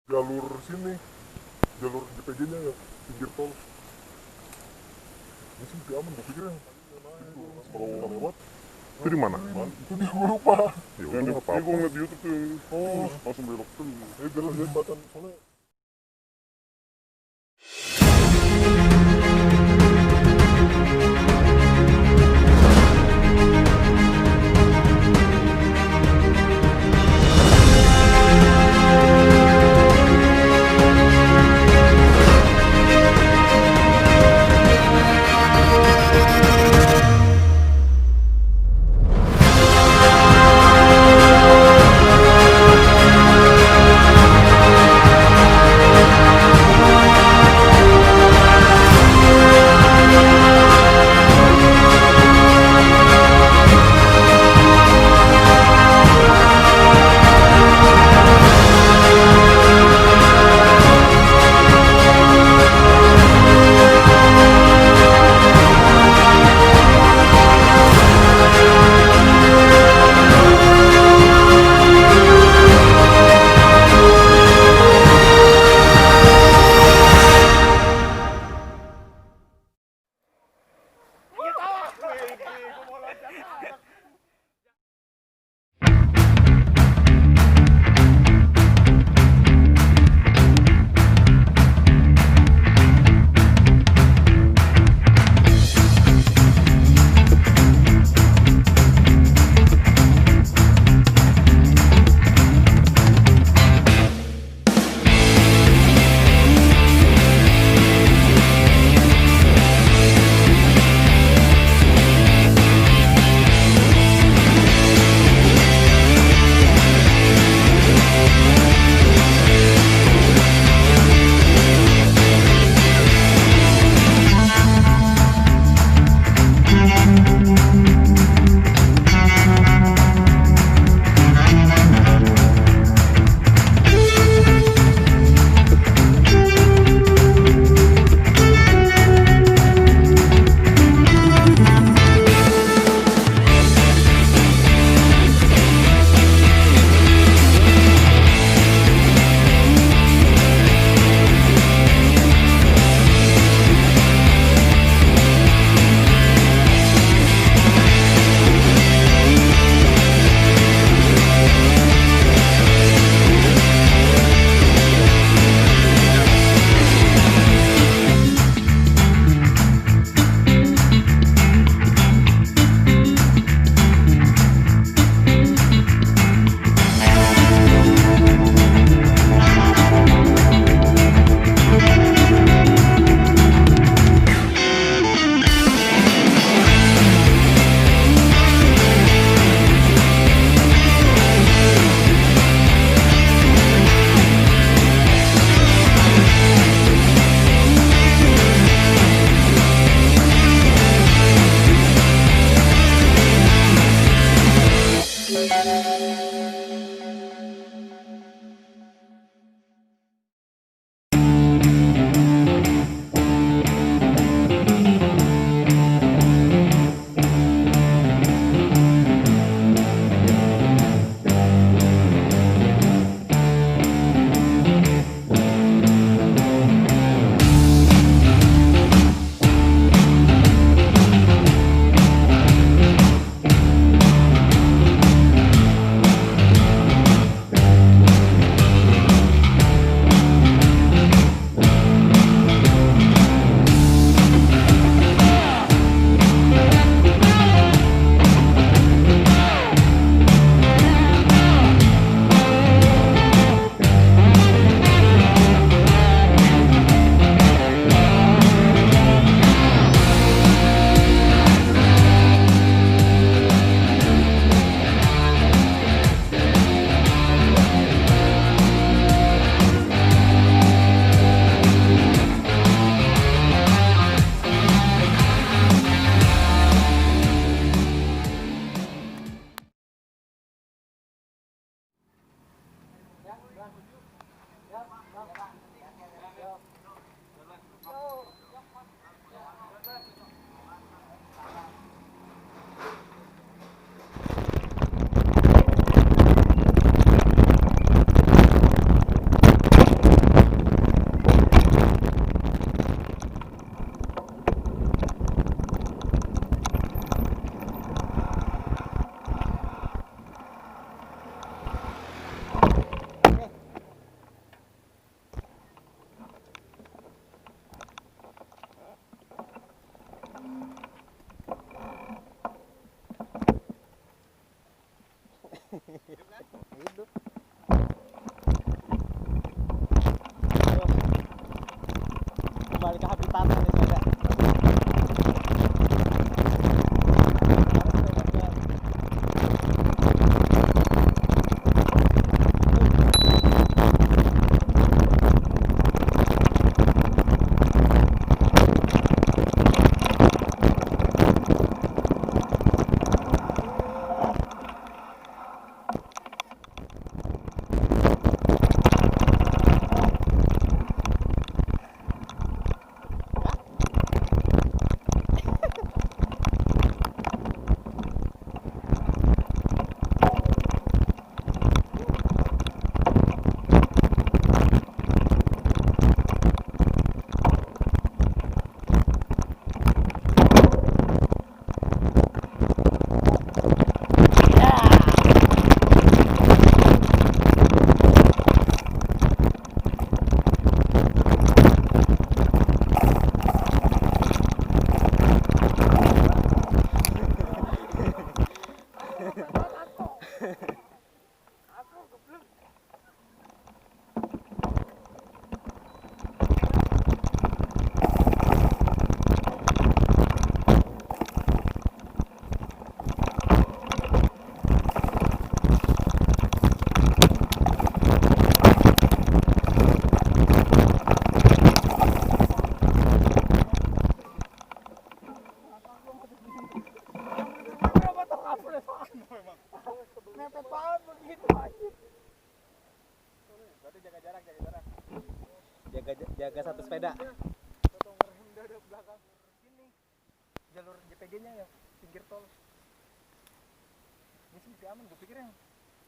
jalur sini, jalur JPG-nya ya, pinggir tol. Ini sih lebih aman, gue pikir yang kalau lewat itu di mana? Itu di gue lupa. Ya udah nggak apa-apa. Gue ngeliat di YouTube tuh, langsung belok tuh. Belok jembatan soalnya. kembali ke habitatnya nih sepeda. Mepet banget begitu anjir. Berarti jaga jarak. Jaga satu sepeda. Potong ngerem dari belakang sini. Jalur JPG-nya ya, pinggir tol. Ini sih aman, gue pikir yang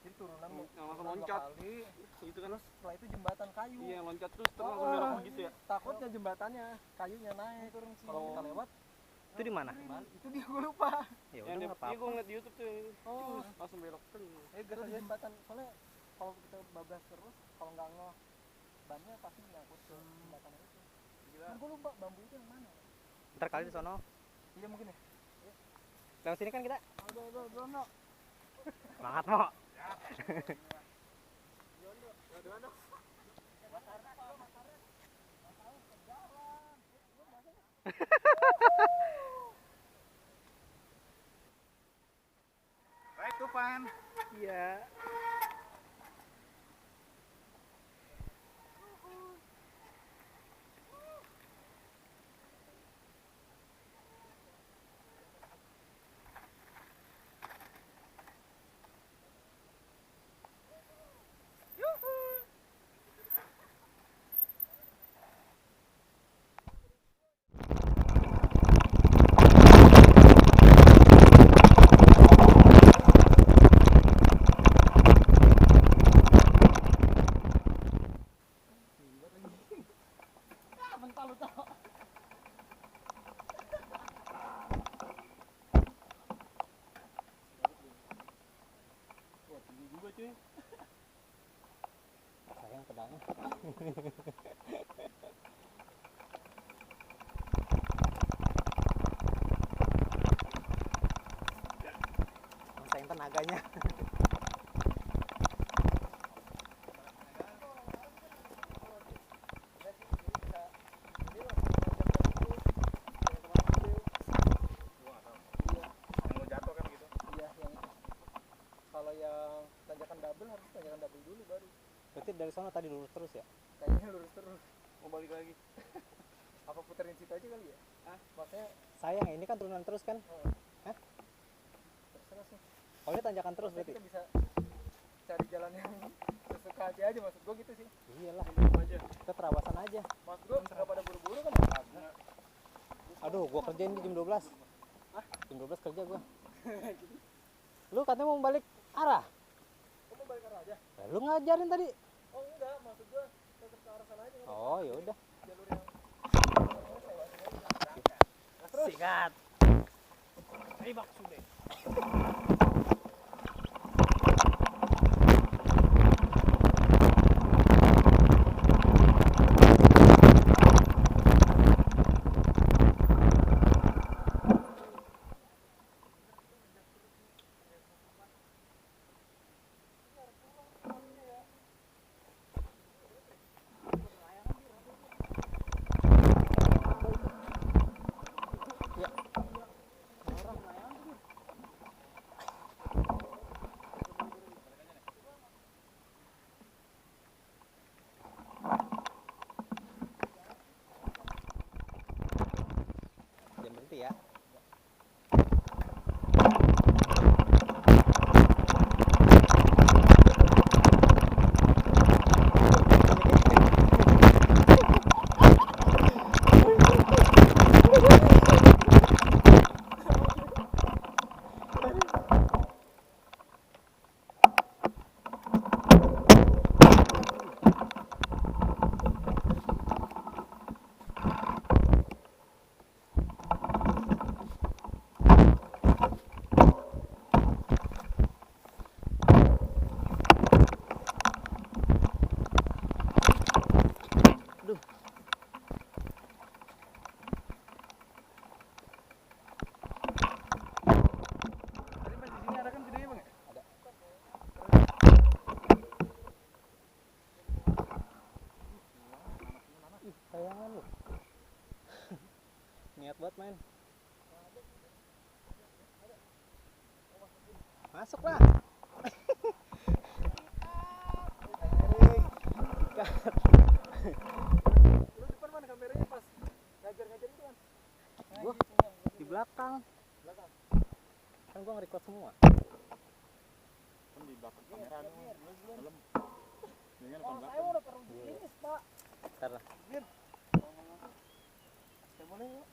jadi turunan mau langsung loncat kali. itu kan. Terus setelah itu jembatan kayu. Iya, loncat terus langsung belok gitu ya. Takutnya jembatannya kayunya naik turun sini. Kalau kita lewat Itu di mana? itu dia gue lupa. Ya Yang udah dia apa-apa. gue ngeliat di YouTube tuh. Oh. Langsung belok kan. Gara jembatan soalnya kalau kita bablas terus kalau nggak ngeh bannya pasti nyangkut ke jembatan itu. Nah, gue lupa bambu itu yang mana. Ntar kali di sono. Iya mungkin ya. Lewat sini kan kita. Aduh, no. Semangat, Mo. Baik tuh, Pan. Iya. Mental lu tau. Wah, tinggi juga cuy. Sayang pedangnya. Sayang tenaganya. Kalau yang tanjakan double harus tanjakan double dulu baru. Berarti dari sana tadi lurus terus ya? Kayaknya lurus terus. Mau balik lagi. Apa puterin situ aja kali ya? Maksudnya Sayang, ini kan turunan terus kan? Hah? terserah sih. Oh, ini tanjakan terus berarti? Kita bisa cari jalan yang sesuka aja maksud gua gitu sih. Iyalah, Aja. kita terawasan aja. Maksud gua nggak pada buru-buru kan? Kagak. Aduh, gua kerjain di jam 12. Jam 12 kerja gua. Lu katanya mau balik arah? Kamu balik arah aja? Lah, lu ngajarin tadi. Oh enggak, maksud gua tetap ke arah sana aja. Oh, ya udah. Jalur yang Sikat. ribak sudah. main. Masuk lah. Lu depan mana kameranya pas ngajar-ngajar itu kan? Gua di belakang. Kan gua nge-record semua. Kan di belakang kamera nih. Dalam. Dengan Oh, saya udah perlu finish, Pak. Ntar lah. Saya boleh ya?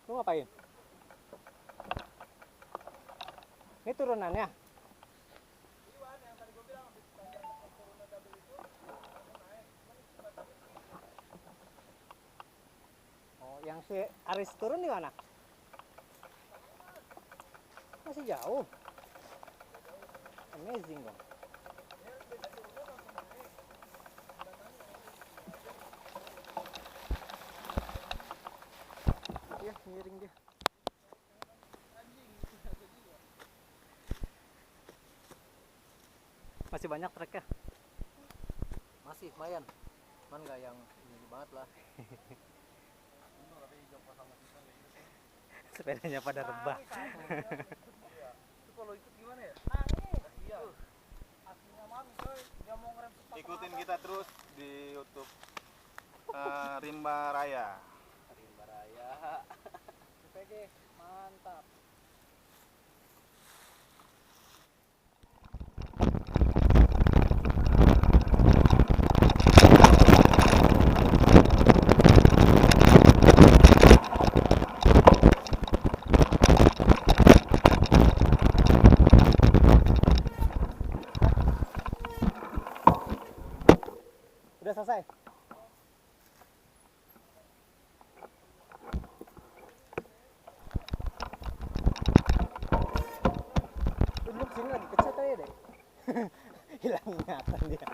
Lu ngapain? Ini turunannya. Oh, yang si Aris turun di mana? Masih jauh. Amazing dong. Iya, miring dia. Masih banyak treknya. Masih lumayan. Cuman nggak yang ini banget lah. Sepedanya pada rebah. Itu kalau ikut gimana ya? Iya. Aslinya mami coy, dia mau ngerem cepat. ikutin kita terus di YouTube Rimba Raya. Rimba Raya. JPG, mantap. Udah selesai. Duduk sini lagi kecil aja deh. Hilang ingatan dia.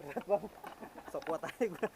Berat bang. Sok kuat aja gue.